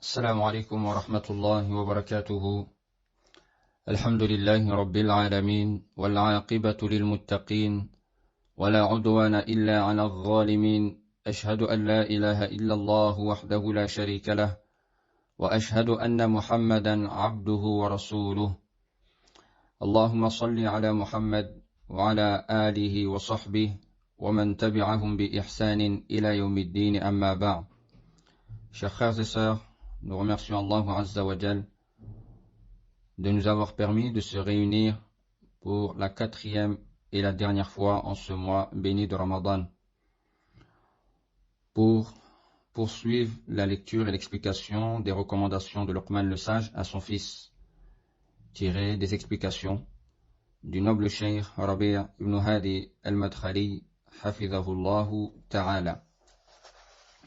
السلام عليكم ورحمة الله وبركاته. الحمد لله رب العالمين والعاقبة للمتقين ولا عدوان إلا على الظالمين. أشهد أن لا إله إلا الله وحده لا شريك له وأشهد أن محمدا عبده ورسوله. اللهم صل على محمد وعلى آله وصحبه ومن تبعهم بإحسان إلى يوم الدين أما بعد. Chers frères et sœurs, nous remercions Allah Azza wa Jal de nous avoir permis de se réunir pour la 4e et la dernière fois en ce mois béni de Ramadan pour poursuivre la lecture et l'explication des recommandations de Luqman le sage à son fils, tirées des explications du noble cheikh Rabi' ibn Hadi al-Madkhali hafidhahullahu ta'ala.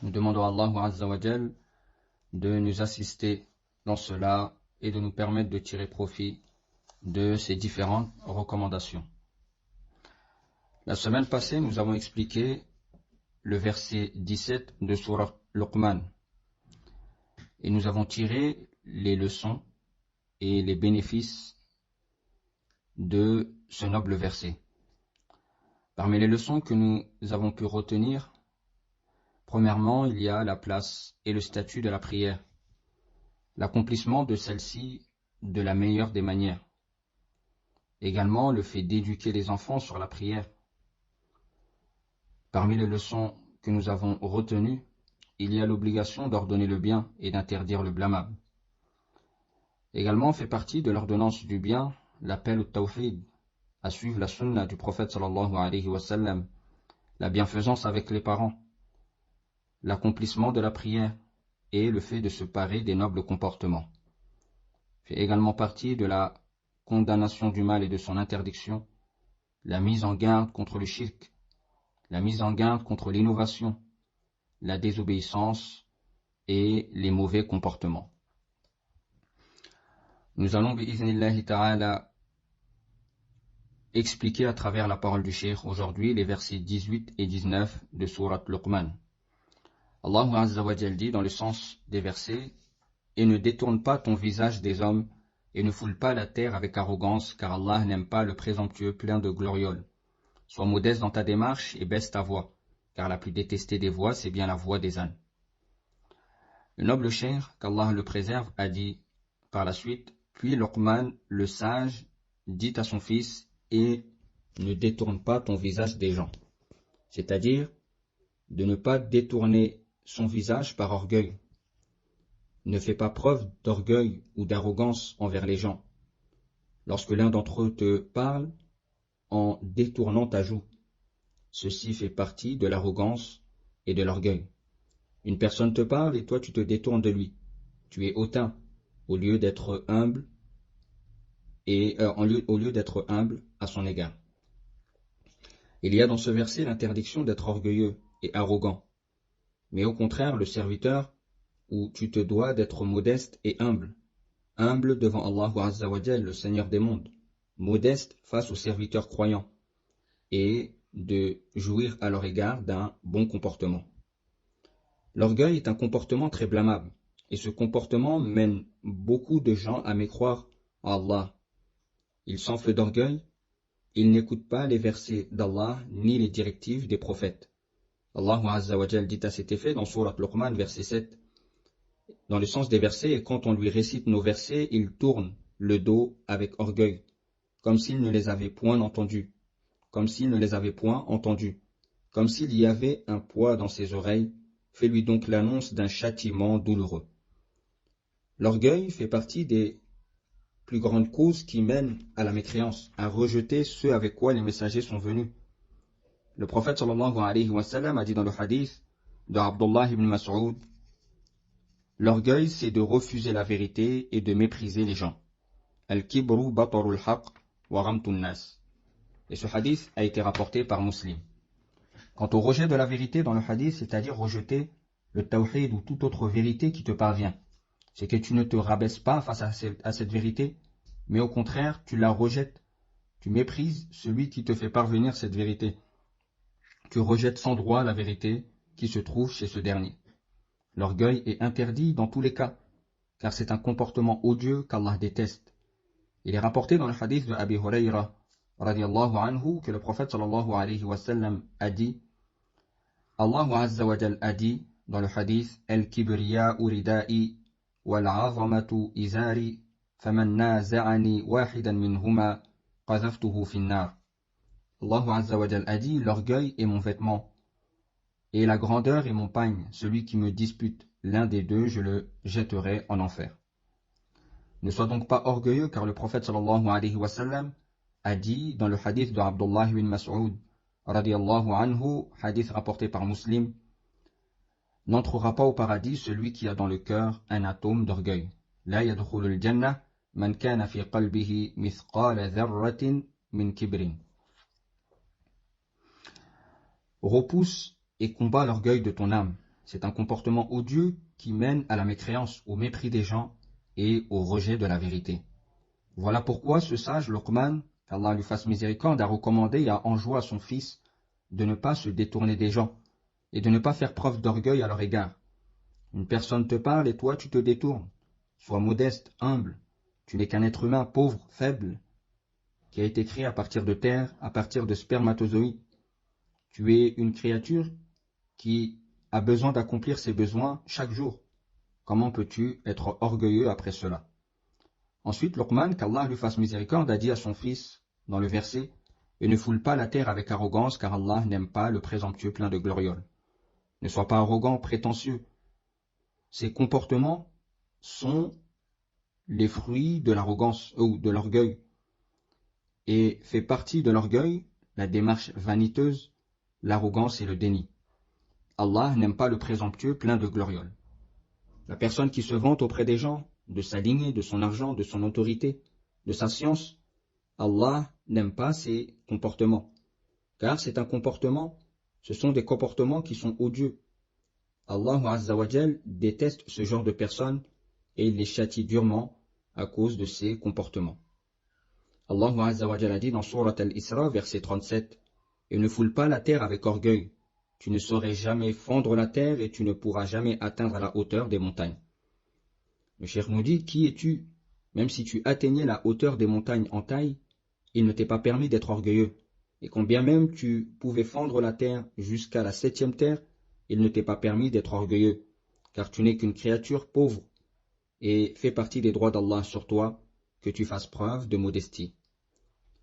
Nous demandons à Allah Azza wa Jal de nous assister dans cela et de nous permettre de tirer profit de ces différentes recommandations. La semaine passée, nous avons expliqué le verset 17 de Sourate Luqman et nous avons tiré les leçons et les bénéfices de ce noble verset. Parmi les leçons que nous avons pu retenir, premièrement, il y a la place et le statut de la prière, l'accomplissement de celle-ci de la meilleure des manières. Également, le fait d'éduquer les enfants sur la prière. Parmi les leçons que nous avons retenues, il y a l'obligation d'ordonner le bien et d'interdire le blâmable. Également, fait partie de l'ordonnance du bien l'appel au tawhid, à suivre la sunna du prophète sallallahu alayhi wa sallam, la bienfaisance avec les parents, l'accomplissement de la prière et le fait de se parer des nobles comportements. Fait également partie de la condamnation du mal et de son interdiction, la mise en garde contre le shirk, la mise en garde contre l'innovation, la désobéissance et les mauvais comportements. Nous allons, bi'iznillahi ta'ala, expliquer à travers la parole du cheikh aujourd'hui les versets 18 et 19 de Sourate Luqman. Allah Azza wa Jal dit dans le sens des versets: et ne détourne pas ton visage des hommes et ne foule pas la terre avec arrogance, car Allah n'aime pas le présomptueux plein de glorioles. Sois modeste dans ta démarche et baisse ta voix, car la plus détestée des voix, c'est bien la voix des ânes. Le noble cheikh, qu'Allah le préserve, a dit par la suite: puis Luqman, le sage, dit à son fils: et ne détourne pas ton visage des gens. C'est-à-dire de ne pas détourner son visage par orgueil. Ne fais pas preuve d'orgueil ou d'arrogance envers les gens. Lorsque l'un d'entre eux te parle en détournant ta joue, ceci fait partie de l'arrogance et de l'orgueil. Une personne te parle et toi tu te détournes de lui. Tu es hautain au lieu d'être humble au lieu d'être humble à son égard. Il y a dans ce verset l'interdiction d'être orgueilleux et arrogant, mais au contraire le serviteur où tu te dois d'être modeste et humble, humble devant Allah Azza wa Jal, le Seigneur des mondes, modeste face aux serviteurs croyants, et de jouir à leur égard d'un bon comportement. L'orgueil est un comportement très blâmable, et ce comportement mène beaucoup de gens à mécroire à Allah. Ils s'enflent d'orgueil, ils n'écoutent pas les versets d'Allah ni les directives des prophètes. Allah Azza wa Jal dit à cet effet dans Sourate Luqman, verset 7, dans le sens des versets: et quand on lui récite nos versets, il tourne le dos avec orgueil, comme s'il ne les avait point entendus, comme s'il y avait un poids dans ses oreilles. Fais-lui donc l'annonce d'un châtiment douloureux. L'orgueil fait partie des plus grandes causes qui mènent à la mécréance, à rejeter ce avec quoi les messagers sont venus. Le prophète sallallahu alayhi wa sallam a dit dans le hadith de Abdullah ibn Mas'ud: l'orgueil, c'est de refuser la vérité et de mépriser les gens. Al-kibru batarul haqq wa ghamtun nas. Et ce hadith a été rapporté par Muslim. Quant au rejet de la vérité dans le hadith, c'est-à-dire rejeter le tawhid ou toute autre vérité qui te parvient, c'est que tu ne te rabaisses pas face à cette vérité, mais au contraire, tu la rejettes. Tu méprises celui qui te fait parvenir cette vérité. Tu rejettes sans droit la vérité qui se trouve chez ce dernier. L'orgueil est interdit dans tous les cas, car c'est un comportement odieux qu'Allah déteste. Il est rapporté dans le hadith de Abi Hurayra radiyallahu anhu que le prophète sallallahu alayhi wa sallam a dit, Allah azza wa jal a dit dans le hadith, Al-kibriya'u ridai wal-'azamatu izari faman naza'ani wahidan minhuma qadhaftuhu fin-nar. Allah azza wa jal a dit, l'orgueil est mon vêtement et la grandeur est mon pagne. Celui qui me dispute l'un des deux, je le jetterai en enfer. Ne sois donc pas orgueilleux, car le prophète sallallahu alayhi wa sallam a dit dans le hadith de Abdullah ibn Mas'ud radiyallahu anhu, hadith rapporté par Muslim, n'entrera pas au paradis celui qui a dans le cœur un atome d'orgueil. La yadkhulul jannah man kana fi qalbihi mithqala dharratin min kibrin. Repousse et combat l'orgueil de ton âme. C'est un comportement odieux qui mène à la mécréance, au mépris des gens et au rejet de la vérité. Voilà pourquoi ce sage Luqman, qu'Allah lui fasse miséricorde, a recommandé et a enjoint à son fils de ne pas se détourner des gens et de ne pas faire preuve d'orgueil à leur égard. Une personne te parle et toi tu te détournes. Sois modeste, humble. Tu n'es qu'un être humain pauvre, faible, qui a été créé à partir de terre, à partir de spermatozoïdes. Tu es une créature qui a besoin d'accomplir ses besoins chaque jour. Comment peux-tu être orgueilleux après cela? Ensuite, Luqman, qu'Allah lui fasse miséricorde, a dit à son fils, dans le verset, « Et ne foule pas la terre avec arrogance, car Allah n'aime pas le présomptueux plein de glorioles. » Ne sois pas arrogant, prétentieux. Ces comportements sont les fruits de l'arrogance ou de l'orgueil. Et fait partie de l'orgueil la démarche vaniteuse, l'arrogance et le déni. Allah n'aime pas le présomptueux plein de glorioles. La personne qui se vante auprès des gens, de sa lignée, de son argent, de son autorité, de sa science, Allah n'aime pas ces comportements. Car c'est un comportement, ce sont des comportements qui sont odieux. Allah Azza wa Jal déteste ce genre de personnes et il les châtie durement à cause de ces comportements. Allah Azza wa Jal a dit dans Surat Al-Isra, verset 37, « Et ne foule pas la terre avec orgueil. Tu ne saurais jamais fendre la terre et tu ne pourras jamais atteindre la hauteur des montagnes. » Le cheikh nous dit, qui es-tu? Même si tu atteignais la hauteur des montagnes en taille, il ne t'est pas permis d'être orgueilleux. Et quand bien même tu pouvais fendre la terre jusqu'à la 7e terre, il ne t'est pas permis d'être orgueilleux, car tu n'es qu'une créature pauvre, et fait partie des droits d'Allah sur toi que tu fasses preuve de modestie.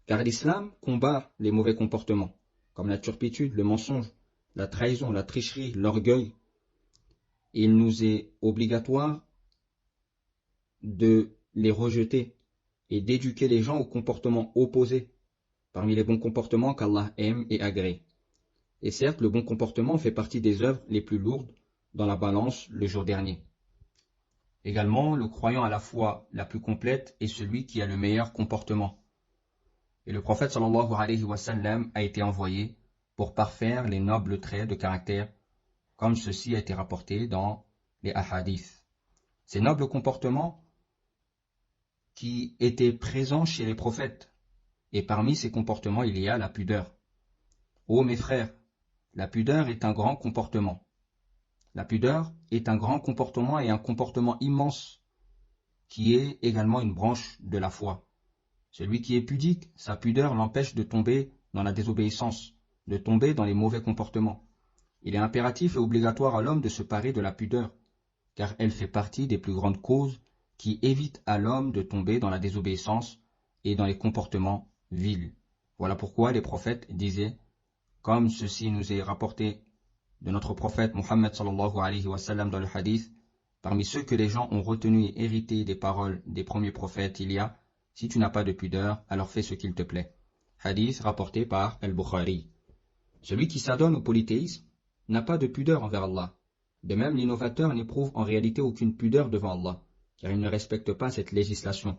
Car l'islam combat les mauvais comportements, comme la turpitude, le mensonge, la trahison, la tricherie, l'orgueil. Il nous est obligatoire de les rejeter et d'éduquer les gens aux comportements opposés, parmi les bons comportements qu'Allah aime et agrée. Et certes, le bon comportement fait partie des œuvres les plus lourdes dans la balance le jour dernier. Également, le croyant à la foi la plus complète est celui qui a le meilleur comportement. Et le prophète sallallahu alayhi wa sallam a été envoyé pour parfaire les nobles traits de caractère, comme ceci a été rapporté dans les ahadiths. Ces nobles comportements qui étaient présents chez les prophètes, et parmi ces comportements il y a la pudeur. Ô mes frères, la pudeur est un grand comportement. La pudeur est un grand comportement et un comportement immense qui est également une branche de la foi. Celui qui est pudique, sa pudeur l'empêche de tomber dans la désobéissance, de tomber dans les mauvais comportements. Il est impératif et obligatoire à l'homme de se parer de la pudeur, car elle fait partie des plus grandes causes qui évitent à l'homme de tomber dans la désobéissance et dans les comportements vils. Voilà pourquoi les prophètes disaient, comme ceci nous est rapporté de notre prophète Muhammad sallallahu alayhi wa sallam dans le hadith, parmi ceux que les gens ont retenu et hérité des paroles des premiers prophètes, il y a, si tu n'as pas de pudeur, alors fais ce qu'il te plaît. Hadith rapporté par Al-Bukhari. Celui qui s'adonne au polythéisme n'a pas de pudeur envers Allah. De même, l'innovateur n'éprouve en réalité aucune pudeur devant Allah, car il ne respecte pas cette législation.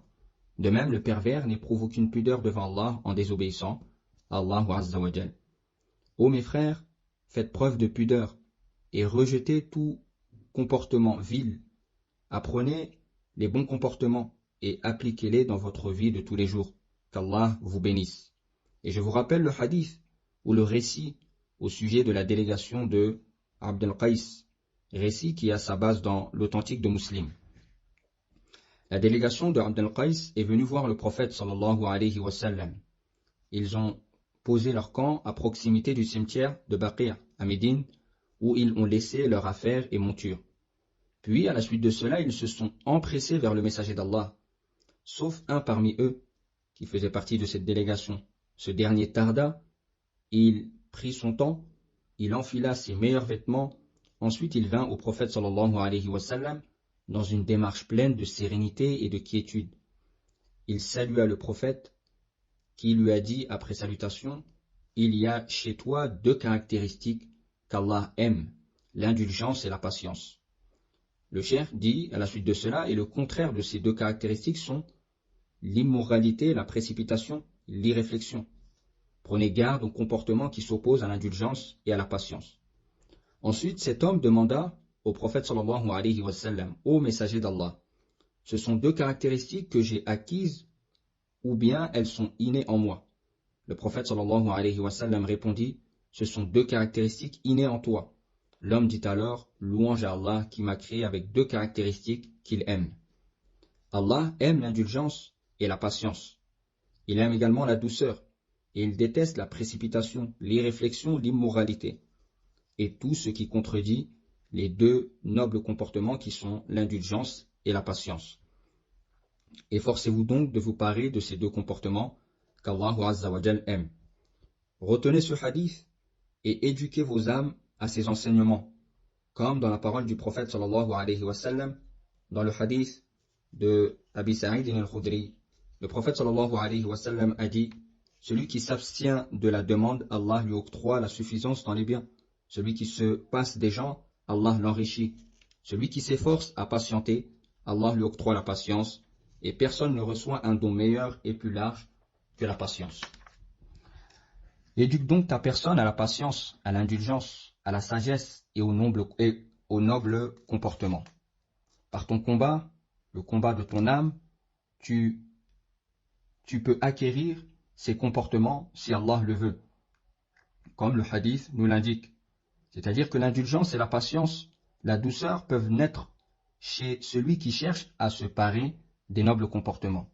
De même, le pervers n'éprouve aucune pudeur devant Allah en désobéissant à Allah Azza wa Jal. Ô mes frères, faites preuve de pudeur et rejetez tout comportement vil. Apprenez les bons comportements et appliquez-les dans votre vie de tous les jours. Qu'Allah vous bénisse. Et je vous rappelle le hadith ou le récit au sujet de la délégation de Abd al-Qais, récit qui a sa base dans l'authentique de Muslim. La délégation de Abd al-Qais est venue voir le prophète sallallahu alayhi wa sallam. Ils ont posé leur camp à proximité du cimetière de Baqir, à Médine, où ils ont laissé leurs affaires et montures. Puis, à la suite de cela, ils se sont empressés vers le messager d'Allah, sauf un parmi eux, qui faisait partie de cette délégation. Ce dernier tarda, il prit son temps, il enfila ses meilleurs vêtements, ensuite il vint au prophète sallallahu alayhi wa sallam dans une démarche pleine de sérénité et de quiétude. Il salua le prophète, qui lui a dit après salutation, « Il y a chez toi deux caractéristiques qu'Allah aime, l'indulgence et la patience. » Le cheikh dit à la suite de cela, et le contraire de ces deux caractéristiques sont l'immoralité, la précipitation, l'irréflexion. Prenez garde aux comportements qui s'opposent à l'indulgence et à la patience. Ensuite, cet homme demanda au prophète sallallahu alayhi wa sallam, ô messager d'Allah, ce sont deux caractéristiques que j'ai acquises ou bien elles sont innées en moi. Le prophète sallallahu alayhi wa sallam répondit, ce sont deux caractéristiques innées en toi. L'homme dit alors, louange à Allah qui m'a créé avec deux caractéristiques qu'il aime. Allah aime l'indulgence et la patience. Il aime également la douceur et il déteste la précipitation, l'irréflexion, l'immoralité et tout ce qui contredit les deux nobles comportements qui sont l'indulgence et la patience. Efforcez-vous donc de vous parer de ces deux comportements qu'Allah Azza wa Jal aime. Retenez ce hadith et éduquez vos âmes à ses enseignements, comme dans la parole du prophète sallallahu alayhi wa sallam, dans le hadith de Abi Sa'id al-Khudri. Le prophète sallallahu alayhi wa sallam a dit, celui qui s'abstient de la demande, Allah lui octroie la suffisance dans les biens. Celui qui se passe des gens, Allah l'enrichit. Celui qui s'efforce à patienter, Allah lui octroie la patience, et personne ne reçoit un don meilleur et plus large que la patience. Éduque donc ta personne à la patience, à l'indulgence, à la sagesse et au noble comportement. Par ton combat, le combat de ton âme, tu peux acquérir ces comportements si Allah le veut, comme le hadith nous l'indique. C'est-à-dire que l'indulgence et la patience, la douceur peuvent naître chez celui qui cherche à se parer des nobles comportements.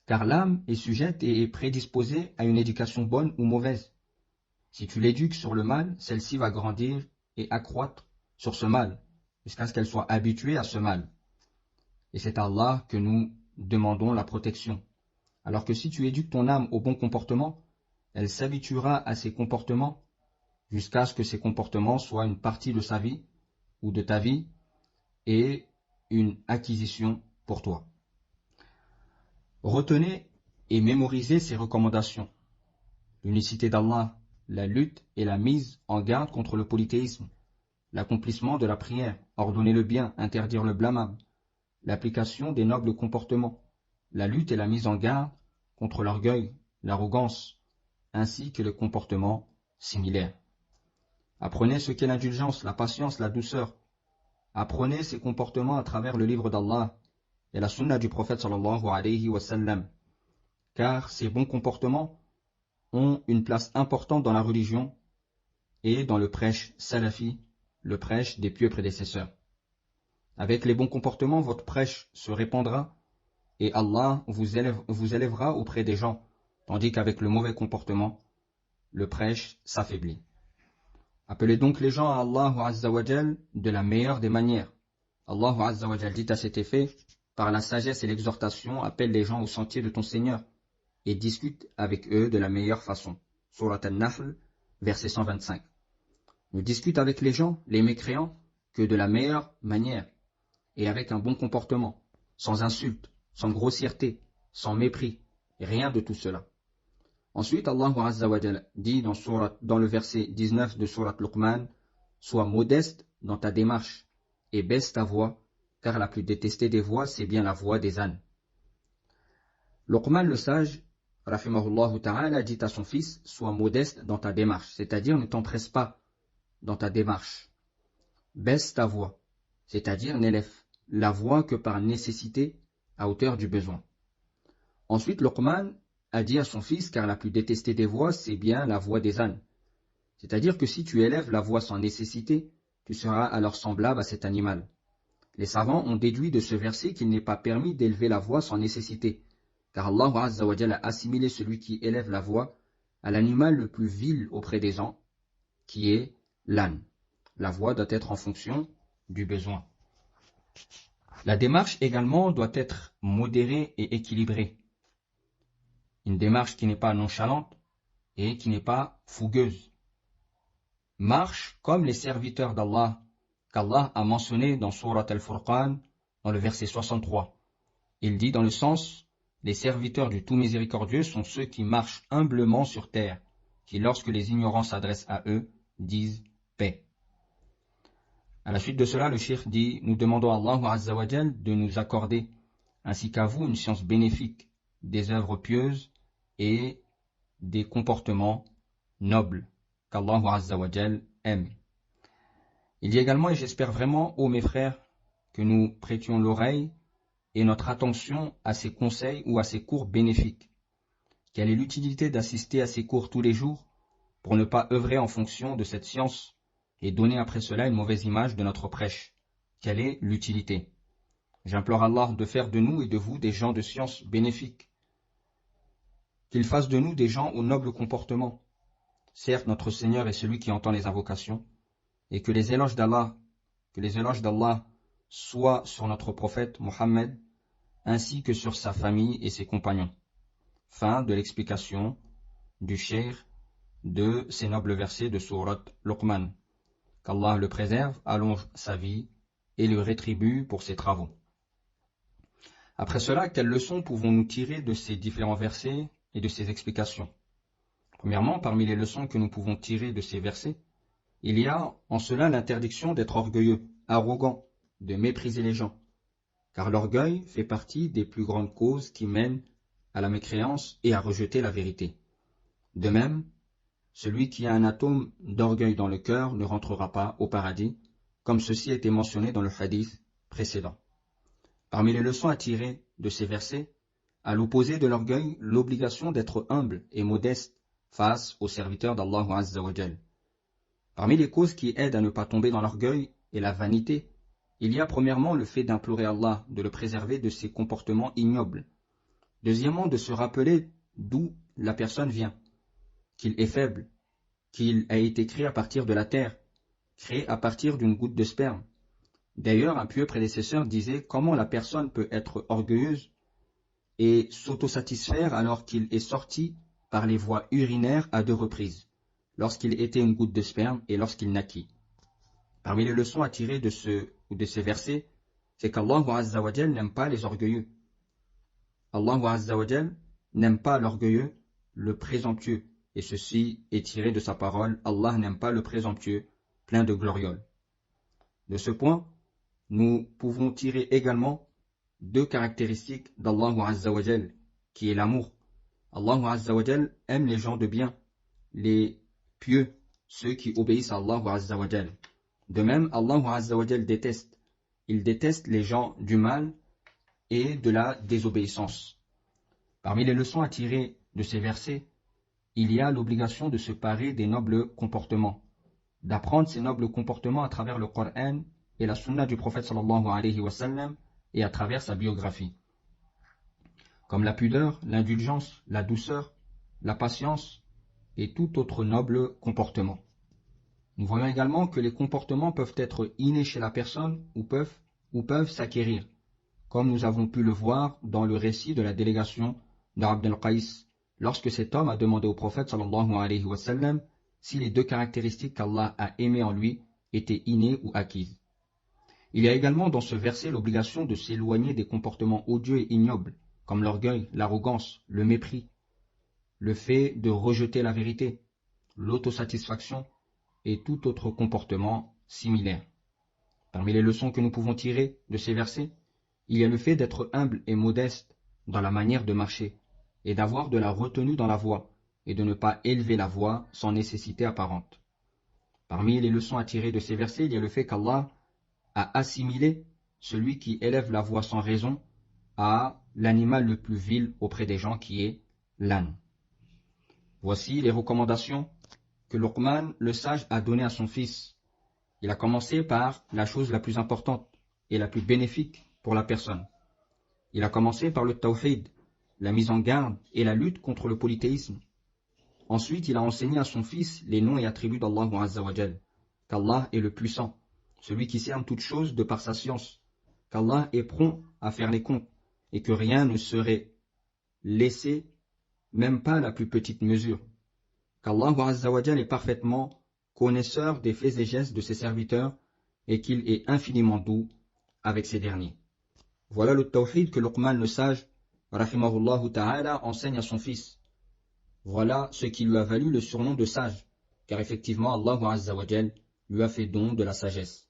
Car l'âme est sujette et est prédisposée à une éducation bonne ou mauvaise. Si tu l'éduques sur le mal, celle-ci va grandir et accroître sur ce mal, jusqu'à ce qu'elle soit habituée à ce mal. Et c'est à Allah que nous demandons la protection. Alors que si tu éduques ton âme au bon comportement, elle s'habituera à ces comportements jusqu'à ce que ces comportements soient une partie de sa vie ou de ta vie et une acquisition pour toi. Retenez et mémorisez ces recommandations. L'unicité d'Allah, la lutte et la mise en garde contre le polythéisme, l'accomplissement de la prière, ordonner le bien, interdire le blâmable, l'application des nobles comportements, la lutte et la mise en garde contre l'orgueil, l'arrogance, ainsi que les comportements similaires. Apprenez ce qu'est l'indulgence, la patience, la douceur. Apprenez ces comportements à travers le livre d'Allah et la sunna du prophète sallallahu alayhi wa sallam, car ces bons comportements ont une place importante dans la religion et dans le prêche salafi, le prêche des pieux prédécesseurs. Avec les bons comportements, votre prêche se répandra et Allah vous élèvera auprès des gens, tandis qu'avec le mauvais comportement, le prêche s'affaiblit. Appelez donc les gens à Allah Azza wa Jal de la meilleure des manières. Allah Azza wa Jal dit à cet effet, par la sagesse et l'exhortation, appelle les gens au sentier de ton Seigneur et discute avec eux de la meilleure façon. Surat An-Nahl, verset 125. Ne discute avec les gens, les mécréants, que de la meilleure manière et avec un bon comportement, sans insulte, sans grossièreté, sans mépris, rien de tout cela. Ensuite, Allah Azza wa Jal dit dans le verset 19 de Surat Luqman, sois modeste dans ta démarche et baisse ta voix, car la plus détestée des voix, c'est bien la voix des ânes. Luqman le sage, rahimahullah ta'ala, dit à son fils, sois modeste dans ta démarche, c'est-à-dire ne t'empresse pas dans ta démarche. Baisse ta voix, c'est-à-dire n'élève la voix que par nécessité à hauteur du besoin. Ensuite, Luqman a dit à son fils, car la plus détestée des voix, c'est bien la voix des ânes. C'est-à-dire que si tu élèves la voix sans nécessité, tu seras alors semblable à cet animal. Les savants ont déduit de ce verset qu'il n'est pas permis d'élever la voix sans nécessité, car Allah Azza wa Jalla a assimilé celui qui élève la voix à l'animal le plus vil auprès des gens, qui est l'âne. La voix doit être en fonction du besoin. La démarche également doit être modérée et équilibrée. Une démarche qui n'est pas nonchalante et qui n'est pas fougueuse. Marche comme les serviteurs d'Allah, qu'Allah a mentionné dans Surat Al-Furqan, dans le verset 63. Il dit dans le sens, les serviteurs du tout miséricordieux sont ceux qui marchent humblement sur terre, qui lorsque les ignorants s'adressent à eux, disent paix. À la suite de cela, le cheikh dit, nous demandons à Allah Azza wa Jal de nous accorder, ainsi qu'à vous, une science bénéfique, des œuvres pieuses et des comportements nobles qu'Allah Azza wa Jal aime. Il dit également, et j'espère vraiment, ô mes frères, que nous prêtions l'oreille et notre attention à ces conseils ou à ces cours bénéfiques. Quelle est l'utilité d'assister à ces cours tous les jours pour ne pas œuvrer en fonction de cette science et donner après cela une mauvaise image de notre prêche? Quelle est l'utilité? J'implore Allah de faire de nous et de vous des gens de science bénéfiques. Qu'il fasse de nous des gens au noble comportement. Certes, notre Seigneur est celui qui entend les invocations, et que les éloges d'Allah soient sur notre prophète Mohammed, ainsi que sur sa famille et ses compagnons. Fin de l'explication du cheikh de ces nobles versets de Surat Luqman. Qu'Allah le préserve, allonge sa vie et le rétribue pour ses travaux. Après cela, quelles leçons pouvons-nous tirer de ces différents versets et de ces explications? Premièrement, parmi les leçons que nous pouvons tirer de ces versets, il y a en cela l'interdiction d'être orgueilleux, arrogant, de mépriser les gens, car l'orgueil fait partie des plus grandes causes qui mènent à la mécréance et à rejeter la vérité. De même, celui qui a un atome d'orgueil dans le cœur ne rentrera pas au paradis, comme ceci a été mentionné dans le hadith précédent. Parmi les leçons à tirer de ces versets, à l'opposé de l'orgueil, l'obligation d'être humble et modeste face aux serviteurs d'Allah Azza wa Jal. Parmi les causes qui aident à ne pas tomber dans l'orgueil et la vanité, il y a premièrement le fait d'implorer Allah de le préserver de ses comportements ignobles. Deuxièmement, de se rappeler d'où la personne vient, qu'il est faible, qu'il a été créé à partir de la terre, créé à partir d'une goutte de sperme. D'ailleurs, un pieux prédécesseur disait comment la personne peut être orgueilleuse et s'autosatisfaire alors qu'il est sorti par les voies urinaires à 2 reprises, lorsqu'il était une goutte de sperme et lorsqu'il naquit. Parmi les leçons à tirer de ces versets, c'est qu'Allah Azza wa Jal n'aime pas les orgueilleux. Allah Azza wa Jal n'aime pas l'orgueilleux, le présomptueux, et ceci est tiré de sa parole, Allah n'aime pas le présomptueux, plein de glorioles. De ce point, nous pouvons tirer également 2 caractéristiques d'Allah Azza wa Jal, qui est l'amour. Allah Azza wa Jal aime les gens de bien, les pieux, ceux qui obéissent à Allah Azza wa Jal. De même, Allah Azza wa Jal déteste. Il déteste les gens du mal et de la désobéissance. Parmi les leçons à tirer de ces versets, il y a l'obligation de se parer des nobles comportements, d'apprendre ces nobles comportements à travers le Coran et la Sunna du prophète sallallahu alayhi wa sallam et à travers sa biographie. Comme la pudeur, l'indulgence, la douceur, la patience et tout autre noble comportement. Nous voyons également que les comportements peuvent être innés chez la personne ou peuvent s'acquérir, comme nous avons pu le voir dans le récit de la délégation d'Abd al-Qais, lorsque cet homme a demandé au prophète sallallahu alayhi wa sallam si les 2 caractéristiques qu'Allah a aimées en lui étaient innées ou acquises. Il y a également dans ce verset l'obligation de s'éloigner des comportements odieux et ignobles, comme l'orgueil, l'arrogance, le mépris, le fait de rejeter la vérité, l'autosatisfaction et tout autre comportement similaire. Parmi les leçons que nous pouvons tirer de ces versets, il y a le fait d'être humble et modeste dans la manière de marcher, et d'avoir de la retenue dans la voix, et de ne pas élever la voix sans nécessité apparente. Parmi les leçons à tirer de ces versets, il y a le fait qu'Allah a assimilé celui qui élève la voix sans raison à l'animal le plus vil auprès des gens qui est l'âne. Voici les recommandations que Luqman, le sage, a données à son fils. Il a commencé par la chose la plus importante, est la plus bénéfique pour la personne. Il a commencé par le tawhid, la mise en garde et la lutte contre le polythéisme. Ensuite, il a enseigné à son fils les noms et attributs d'Allah Azza wa Jal, qu'Allah est le puissant, celui qui cerne toutes choses de par sa science, qu'Allah est prompt à faire les comptes et que rien ne serait laissé, même pas la plus petite mesure, qu'Allah Azza wa Jal est parfaitement connaisseur des faits et gestes de ses serviteurs et qu'il est infiniment doux avec ces derniers. Voilà le tawhid que Luqman le sage, rahimahullah ta'ala, enseigne à son fils. Voilà ce qui lui a valu le surnom de sage, car effectivement Allah Azza wa Jal lui a fait don de la sagesse.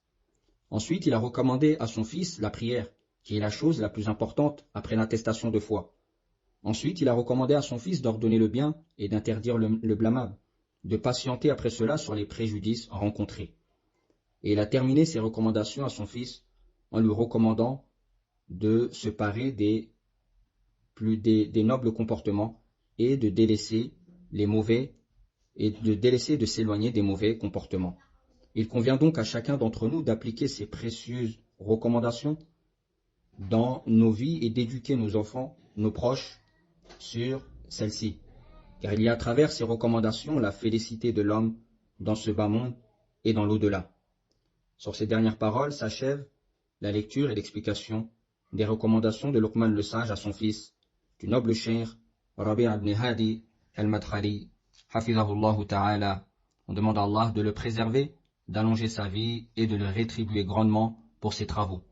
Ensuite, il a recommandé à son fils la prière, qui est la chose la plus importante après l'attestation de foi. Ensuite, il a recommandé à son fils d'ordonner le bien et d'interdire le blâmable, de patienter après cela sur les préjudices rencontrés. Et il a terminé ses recommandations à son fils en lui recommandant de se parer des nobles comportements et de délaisser les mauvais et de s'éloigner des mauvais comportements. Il convient donc à chacun d'entre nous d'appliquer ces précieuses recommandations dans nos vies et d'éduquer nos enfants, nos proches, sur celles-ci. Car il y a à travers ces recommandations la félicité de l'homme dans ce bas monde et dans l'au-delà. Sur ces dernières paroles s'achève la lecture et l'explication des recommandations de Luqman le sage à son fils, du noble cheikh Rabi' ibn Hadi al-Madkhali, hafizahullah ta'ala. On demande à Allah de le préserver, d'allonger sa vie et de le rétribuer grandement pour ses travaux.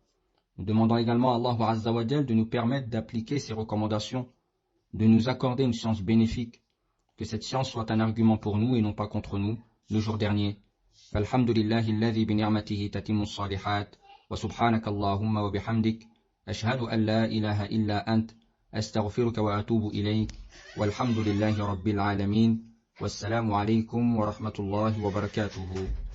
Nous demandons également à Allah Azza wa Jal de nous permettre d'appliquer ces recommandations, de nous accorder une science bénéfique, que cette science soit un argument pour nous et non pas contre nous, le jour dernier. Alhamdulillahi alladhi bi ni'matihi tatimmu s-salihat, wa subhanaka Allahumma wa bihamdik, ashhadu an la ilaha illa ant, astaghfiruka wa atubu ilayk, walhamdulillahi rabbil alamin, wassalamu alaykum wa rahmatullahi wa barakatuhu.